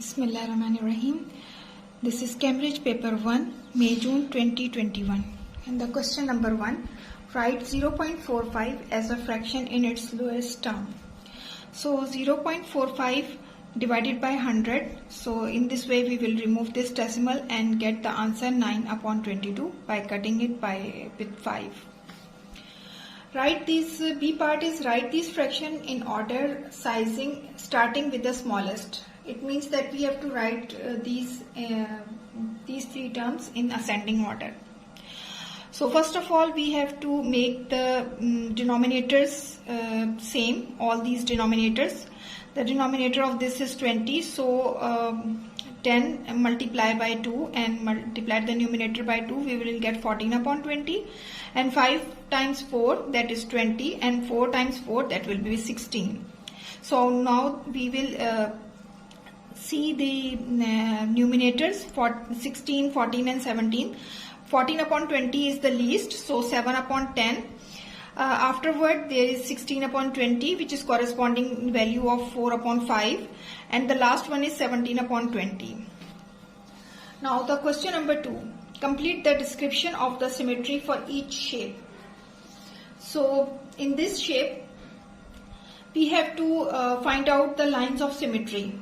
Bismillahirrahmanirrahim. This is Cambridge paper 1, May-June 2021. And the question number 1, write 0.45 as a fraction in its lowest term. So 0.45 divided by 100. So in this way we will remove this decimal and get the answer 9 upon 22 by cutting it with 5. Write these, B part is write these fraction in order sizing starting with the smallest. It means that we have to write these three terms in ascending order. So first of all we have to make the denominators same, all these denominators. The denominator of this is 20, so 10 multiplied by 2 and multiply the numerator by 2, we will get 14 upon 20, and 5 times 4, that is 20, and 4 times 4, that will be 16. So now we will see the numerators for 16, 14 and 17. 14 upon 20 is the least, so 7 upon 10. Afterward there is 16 upon 20, which is corresponding value of 4 upon 5, and the last one is 17 upon 20. Now the question number 2, complete the description of the symmetry for each shape. So in this shape we have to find out the lines of symmetry.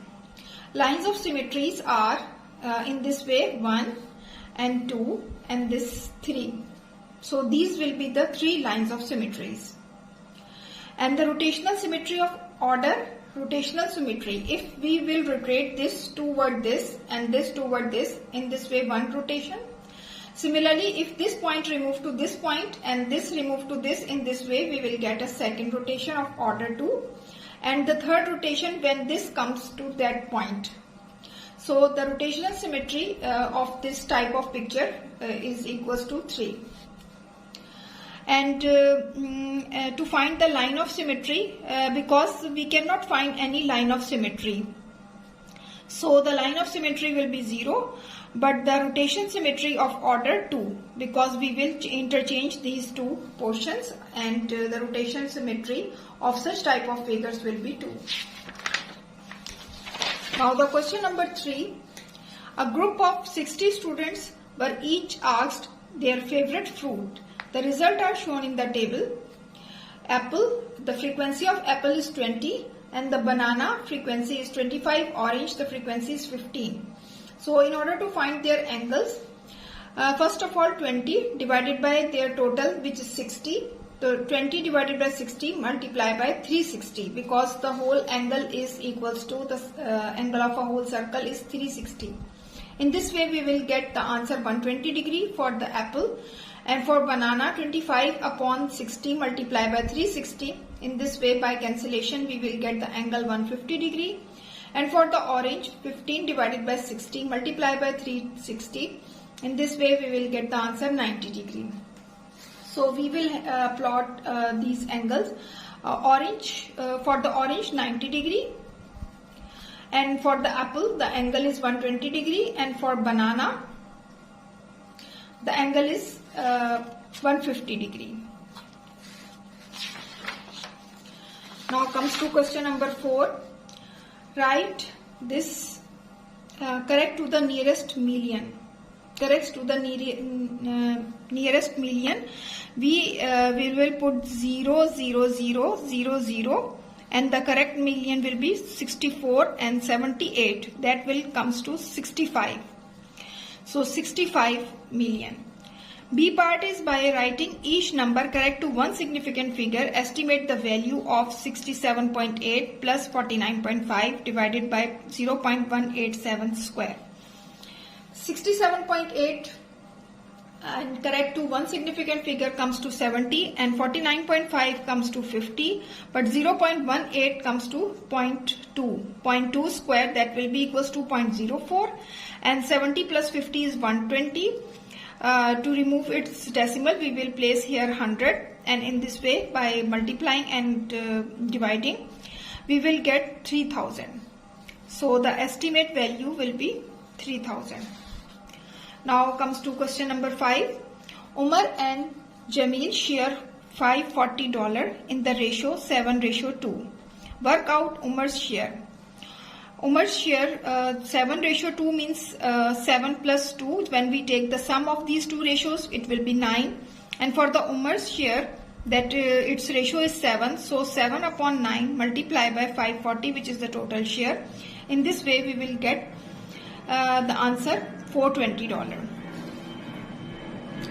Lines of symmetries are in this way 1 and 2 and this 3. So these will be the 3 lines of symmetries. And the rotational symmetry of order, rotational symmetry, if we will rotate this toward this and this toward this, in this way 1 rotation. Similarly, if this point removed to this point and this removed to this, in this way we will get a second rotation of order 2, and the third rotation when this comes to that point. So the rotational symmetry of this type of picture is equals to 3. And to find the line of symmetry, because we cannot find any line of symmetry, so the line of symmetry will be 0, but the rotation symmetry of order 2, because we will interchange these two portions, and the rotation symmetry of such type of figures will be 2. Now the question number 3, a group of 60 students were each asked their favorite fruit. The results are shown in the table. Apple, the frequency of apple is 20, and the banana frequency is 25, orange the frequency is 15. So in order to find their angles, first of all 20 divided by their total, which is 60. So 20 divided by 60 multiplied by 360, because the whole angle is equals to the angle of a whole circle is 360. In this way we will get the answer 120 degree for the apple, and for banana 25 upon 60 multiplied by 360. In this way by cancellation we will get the angle 150 degree, and for the orange 15 divided by 60 multiplied by 360. In this way we will get the answer 90 degree. So we will plot these angles. Orange, for the orange 90 degree, and for the apple the angle is 120 degree, and for banana the angle is 150 degree. Now comes to question number 4. Write this correct to the nearest million. Correct to the nearest million. We will put 0, 0, 0, 0, 0, and the correct million will be 64 and 78. That will comes to 65. So 65 million. B part is by writing each number correct to one significant figure, estimate the value of 67.8 plus 49.5 divided by 0.187 square. 67.8 and correct to one significant figure comes to 70, and 49.5 comes to 50, but 0.18 comes to 0.2. 0.2 square, that will be equals to 0.04, and 70 plus 50 is 120. To remove its decimal we will place here 100, and in this way by multiplying and dividing we will get 3000. So the estimate value will be 3000. Now comes to question number 5. Umar and Jamil share $540 in the ratio 7:2. Work out Umar's share. Umar's share 7:2 means 7 plus 2. When we take the sum of these two ratios, it will be 9. And for the Umar's share, that its ratio is 7. So 7 upon 9 multiplied by 540, which is the total share. In this way, we will get the answer $420.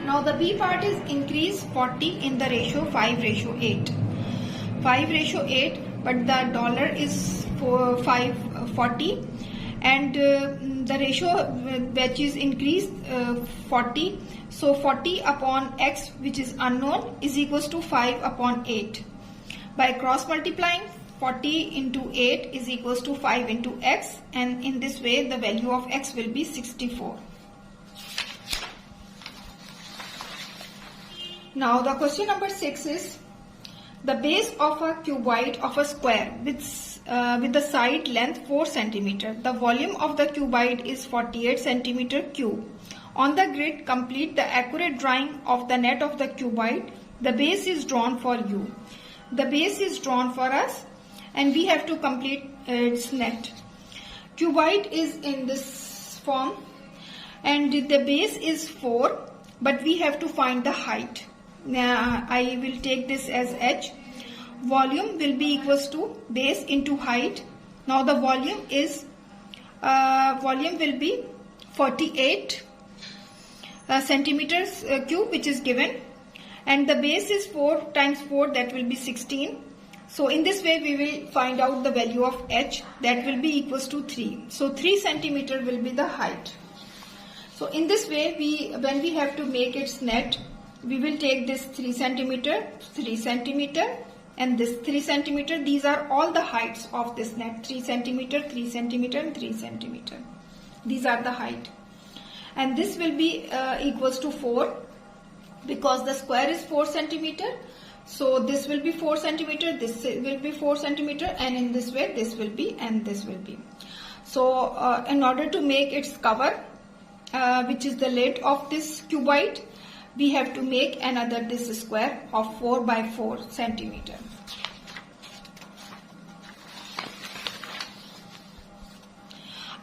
Now the B part is increase 40 in the ratio 5:8. 5:8, but the dollar is 540, and the ratio which is increased 40. So 40 upon x, which is unknown, is equals to 5 upon 8. By cross multiplying, 40 into 8 is equals to 5 into x, and in this way the value of x will be 64. Now the question number 6 is the base of a cuboid of a square with the side length 4 cm. The volume of the cuboid is 48 cm cube. On the grid, complete the accurate drawing of the net of the cuboid. The base is drawn for you. The base is drawn for us, and we have to complete its net. Cuboid is in this form, and the base is 4, but we have to find the height. Now I will take this as h. Volume will be equals to base into height. Now the volume will be 48 centimeters cube, which is given, and the base is 4 times 4, that will be 16. So in this way we will find out the value of h, that will be equals to 3. So 3 centimeter will be the height. So in this way, when we have to make its net, we will take this 3 centimeter, 3 centimeter, and this 3 centimeter. These are all the heights of this net: 3 centimeter, 3 centimeter, and 3 centimeter. These are the height, and this will be equals to 4, because the square is 4 centimeter. So this will be 4 centimeter, this will be 4 centimeter, and in this way this will be, and this will be. So in order to make its cover, which is the lid of this cuboid, we have to make another this square of 4 by 4 centimeter.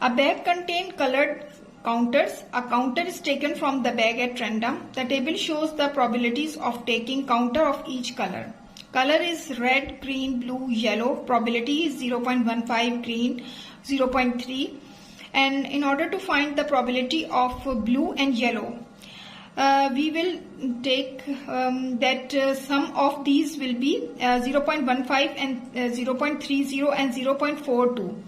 A bag contains colored counters. A counter is taken from the bag at random. The table shows the probabilities of taking counter of each color. Color is red, green, blue, yellow. Probability is 0.15, green 0.3. And in order to find the probability of blue and yellow, we will take that sum of these will be 0.15 and 0.30 and 0.42.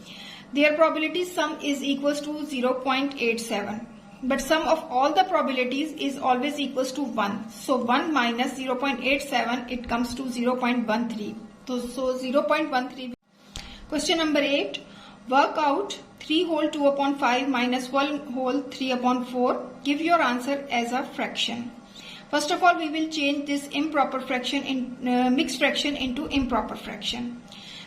Their probability sum is equals to 0.87. But sum of all the probabilities is always equals to 1. So 1 minus 0.87, it comes to 0.13. So 0.13. Question number 8. Work out 3 whole 2 upon 5 minus 1 whole 3 upon 4. Give your answer as a fraction. First of all, we will change this improper fraction in mixed fraction into improper fraction.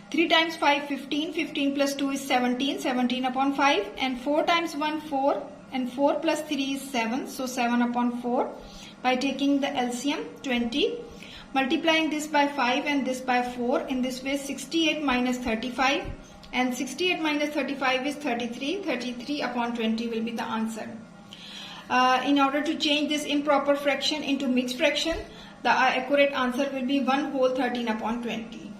3 times 5, 15. 15 plus 2 is 17. 17 upon 5. And 4 times 1, 4. And 4 plus 3 is 7. So 7 upon 4. By taking the LCM, 20. Multiplying this by 5 and this by 4. In this way, 68 minus 35. And 68 minus 35 is 33. 33 upon 20 will be the answer. In order to change this improper fraction into mixed fraction, the accurate answer will be 1 whole 13 upon 20.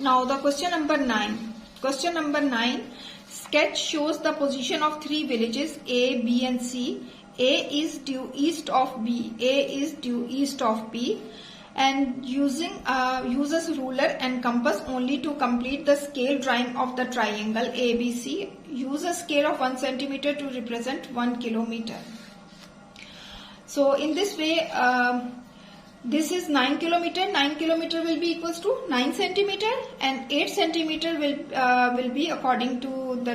Now the question number 9. Question number 9. Sketch shows the position of 3 villages A, B and C. A is due east of B. A is due east of B. And uses ruler and compass only to complete the scale drawing of the triangle ABC. Use a scale of 1 centimeter to represent 1 kilometer. So in this way, this is 9 kilometer. 9 kilometer will be equals to 9 centimeter, and 8 centimeter will be according to the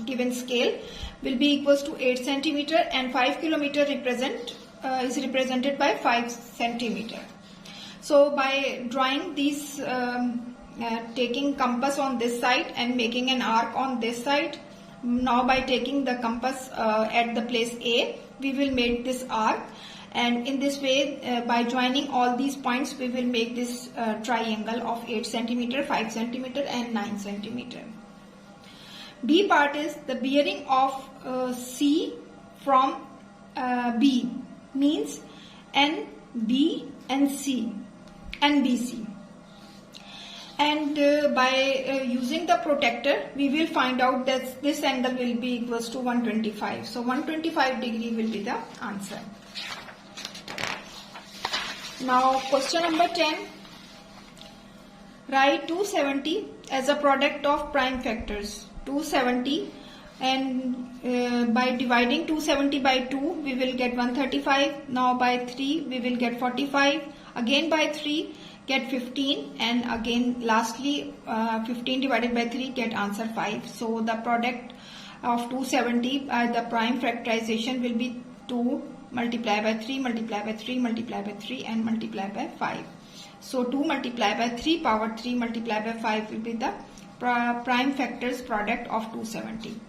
given scale will be equals to 8 centimeter, and 5 kilometer is represented by 5 centimeter. So by drawing these, taking compass on this side and making an arc on this side, now by taking the compass at the place A, we will make this arc, and in this way by joining all these points we will make this triangle of 8 centimeter, 5 centimeter and 9 centimeter. B part is the bearing of C from B, means N, B and C, NBC. And by using the protractor we will find out that this angle will be equals to 125. So 125 degree will be the answer. Now question number 10. Write 270 as a product of prime factors. 270, and by dividing 270 by 2 we will get 135. Now by 3 we will get 45. Again by 3 get 15, and again lastly 15 divided by 3 get answer 5. So the product of 270 by the prime factorization will be 2 multiplied by 3 multiplied by 3 multiplied by 3 and multiplied by 5. So 2 multiplied by 3 power 3 multiplied by 5 will be the prime factors product of 270.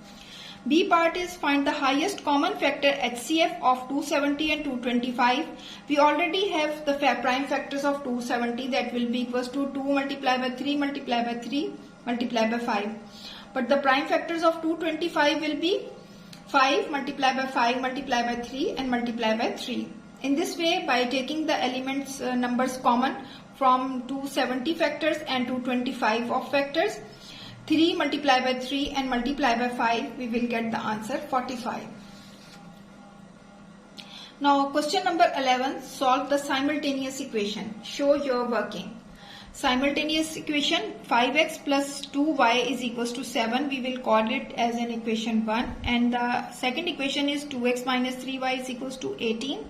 B part is find the highest common factor HCF of 270 and 225. We already have the prime factors of 270, that will be equals to 2 multiplied by 3 multiplied by 3 multiplied by 5. But the prime factors of 225 will be 5 multiplied by 5 multiplied by 3 and multiplied by 3. In this way, by taking the elements numbers common from 270 factors and 225 of factors, 3 multiplied by 3 and multiplied by 5, we will get the answer 45. Now question number 11, solve the simultaneous equation. Show your working. Simultaneous equation, 5x plus 2y is equals to 7. We will call it as an equation 1. And the second equation is 2x minus 3y is equals to 18.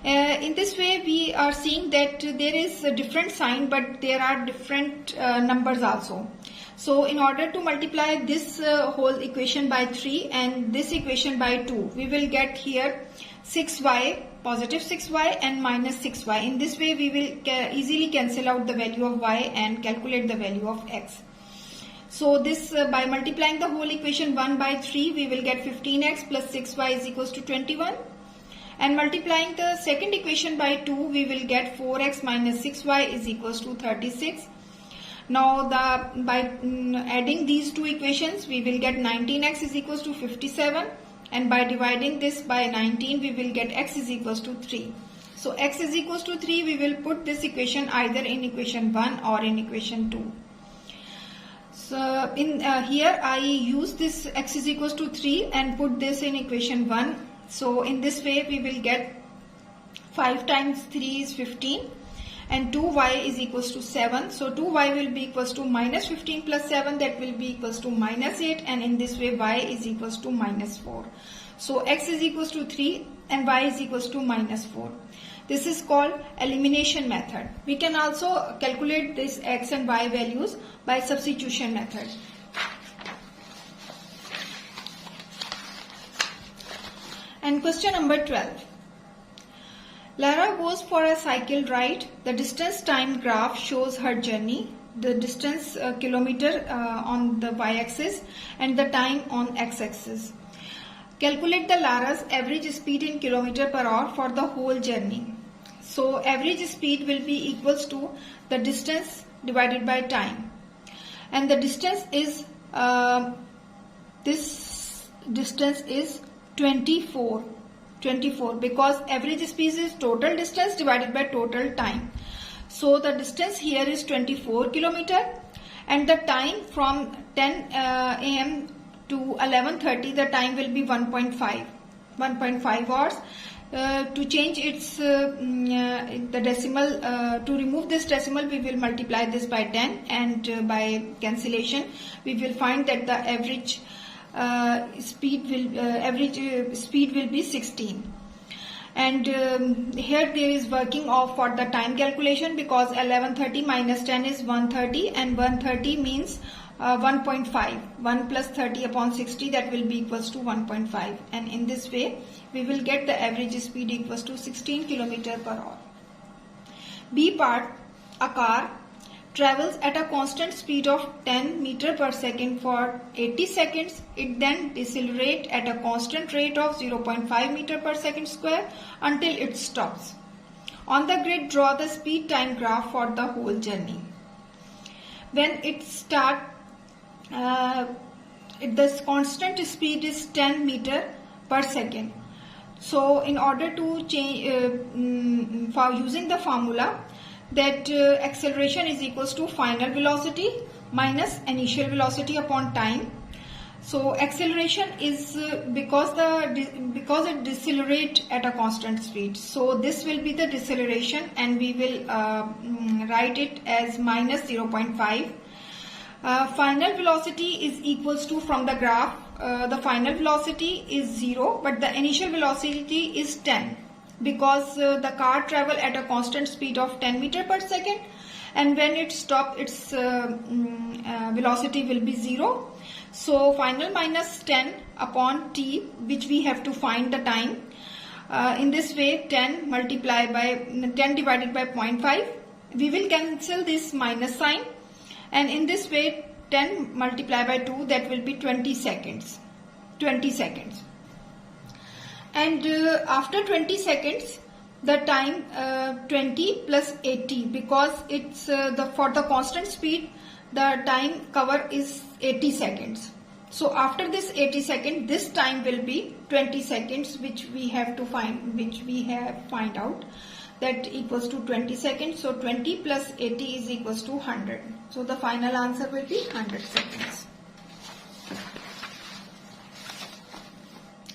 In this way we are seeing that there is a different sign, but there are different numbers also. So in order to multiply this whole equation by 3 and this equation by 2, we will get here 6y, positive 6y and minus 6y. In this way we will easily cancel out the value of y and calculate the value of x. So this by multiplying the whole equation 1 by 3, we will get 15x plus 6y is equals to 21. And multiplying the second equation by 2, we will get 4x minus 6y is equals to 36. Now by adding these two equations, we will get 19x is equals to 57. And by dividing this by 19, we will get x is equals to 3. So x is equals to 3, we will put this equation either in equation 1 or in equation 2. So in here I use this x is equals to 3 and put this in equation 1. So in this way we will get 5 times 3 is 15 and 2y is equals to 7. So 2y will be equals to minus 15 plus 7, that will be equals to minus 8, and in this way y is equals to minus 4. So x is equals to 3 and y is equals to minus 4. This is called elimination method. We can also calculate this x and y values by substitution method. And question number 12. Lara goes for a cycle ride. The distance time graph shows her journey. The distance kilometer on the y-axis and the time on x-axis. Calculate the Lara's average speed in kilometer per hour for the whole journey. So average speed will be equals to the distance divided by time. And the distance is, this distance is 24 because average speed is total distance divided by total time. So the distance here is 24 kilometer and the time from 10 am to 11:30, the time will be 1.5 hours. To change its the decimal, to remove this decimal, we will multiply this by 10, and by cancellation we will find that the average speed will be 16. And here there is working off for the time calculation, because 11:30 minus 10 is 130 and 130 means 1.5. 1 plus 30 upon 60, that will be equals to 1.5, and in this way we will get the average speed equals to 16 km per hour. B part, a car travels at a constant speed of 10 meter per second for 80 seconds. It then decelerates at a constant rate of 0.5 meter per second square until it stops. On the grid, draw the speed time graph for the whole journey. When it starts, the constant speed is 10 meter per second. So in order to change, for using the formula, that acceleration is equals to final velocity minus initial velocity upon time. So acceleration is because it decelerates at a constant speed. So this will be the deceleration, and we will write it as minus 0.5. Final velocity is equals to, from the graph, the final velocity is 0, but the initial velocity is 10. Because the car travel at a constant speed of 10 meter per second, and when it stops, its velocity will be 0. So final minus 10 upon t, which we have to find the time. In this way, 10 divided by 0.5. We will cancel this minus sign, and in this way 10 multiplied by 2, that will be 20 seconds. 20 seconds. And after 20 seconds, the time 20 plus 80, because it's for the constant speed, the time cover is 80 seconds. So after this 80 seconds, this time will be 20 seconds, which we have find out, that equals to 20 seconds. So 20 plus 80 is equals to 100. So the final answer will be 100 seconds.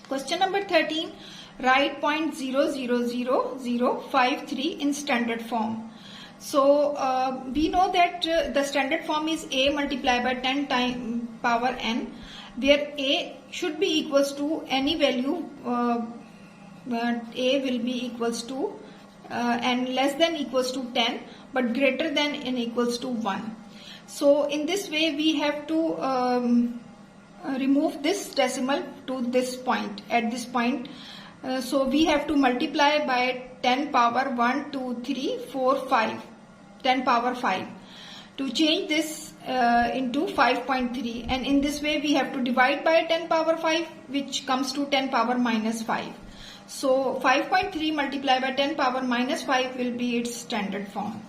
Question number 13. Write 0.00053 in standard form. So we know that the standard form is a multiplied by 10 times power n, where a should be equals to any value, where a will be equals to and less than equals to 10, but greater than and equals to 1. So in this way we have to remove this decimal to this point, at this point. So we have to multiply by 10 power 1, 2, 3, 4, 5, 10 power 5 to change this into 5.3, and in this way we have to divide by 10 power 5, which comes to 10 power minus 5. So 5.3 multiplied by 10 power minus 5 will be its standard form.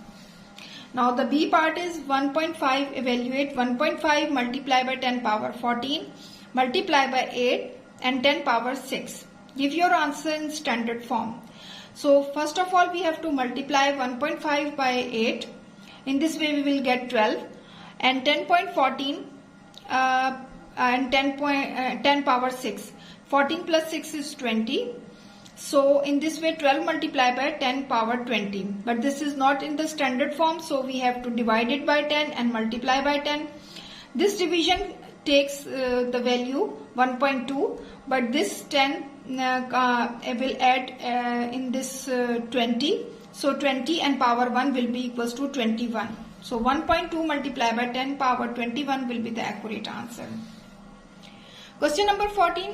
Now the B part is 1.5. Evaluate 1.5 multiplied by 10 power 14 multiplied by 8 and 10 power 6. Give your answer in standard form. So first of all we have to multiply 1.5 by 8. In this way we will get 12, and 10.14 and 10 power 6. 14 plus 6 is 20. So in this way 12 multiplied by 10 power 20. But this is not in the standard form, so we have to divide it by 10 and multiply by 10. This division takes the value 1.2, but this 10 will add in this 20. So 20 and power 1 will be equals to 21. So 1.2 multiplied by 10 power 21 will be the accurate answer. Question number 14.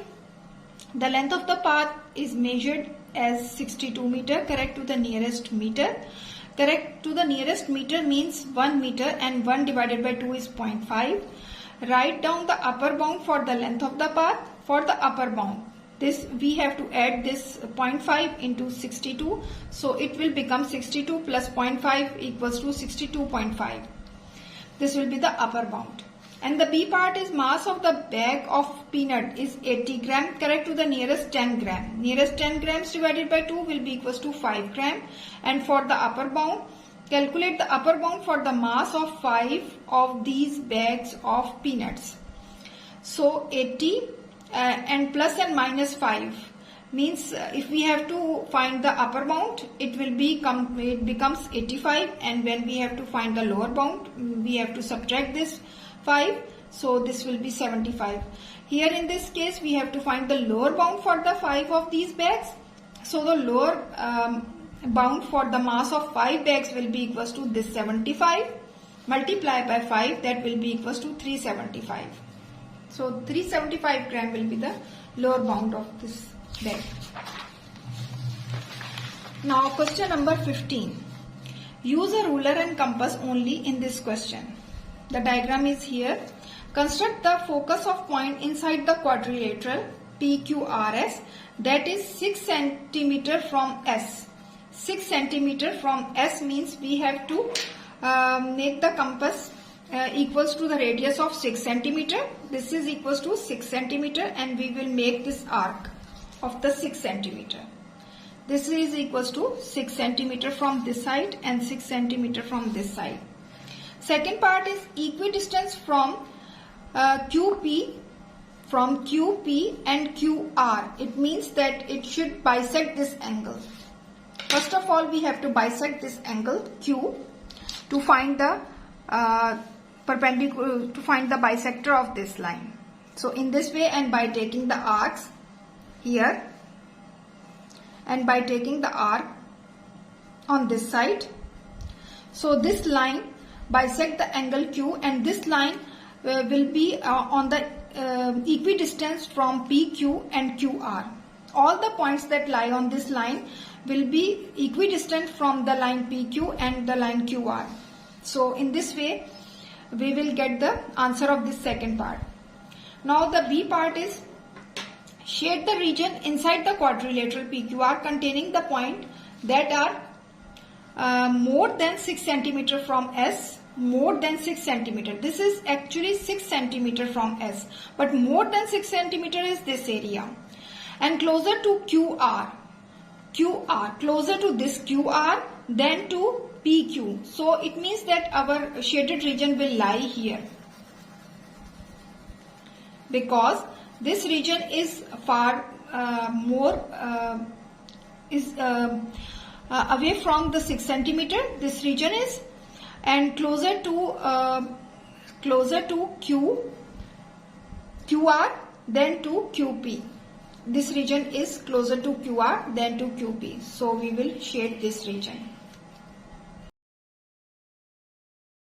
The length of the path is measured as 62 meter. Correct to the nearest meter. Correct to the nearest meter means 1 meter, and 1 divided by 2 is 0.5. Write down the upper bound for the length of the path. For the upper bound, this we have to add this 0.5 into 62. So it will become 62 plus 0.5 equals to 62.5. This will be the upper bound. And the B part is mass of the bag of peanut is 80 gram. Correct to the nearest 10 gram. Nearest 10 grams divided by 2 will be equals to 5 gram. And for the upper bound, calculate the upper bound for the mass of 5 of these bags of peanuts. So 80 and plus and minus 5 means if we have to find the upper bound, it becomes 85, and when we have to find the lower bound, we have to subtract this 5, so this will be 75. Here in this case we have to find the lower bound for the 5 of these bags. So the lower bound for the mass of 5 bags will be equals to this 75 multiplied by 5, that will be equals to 375. So 375 gram will be the lower bound of this bag. Now question number 15. Use a ruler and compass only in this question. The diagram is here. Construct the focus of point inside the quadrilateral PQRS, that is 6 cm from S. 6 cm from S means we have to make the compass equals to the radius of 6 cm. This is equals to 6 cm and we will make this arc of the 6 cm. This is equals to 6 cm from this side and 6 cm from this side. Second part is equidistance from QP and QR. It means that it should bisect this angle. First of all, we have to bisect this angle Q to find the perpendicular, to find the bisector of this line. So in this way, and by taking the arcs here and by taking the arc on this side, so this line bisect the angle Q and this line will be on the equidistance from PQ and QR. All the points that lie on this line will be equidistant from the line PQ and the line QR. So in this way we will get the answer of this second part. Now the B part is shade the region inside the quadrilateral PQR containing the point that are more than 6 cm from S. More than 6 cm. This is actually 6 cm from S, but more than 6 cm is this area. And closer to QR, closer to this QR than to PQ. So it means that our shaded region will lie here, because this region is far more away from the 6 cm. This region is, and closer to QR than to QP. This region is closer to QR than to QP. So we will shade this region.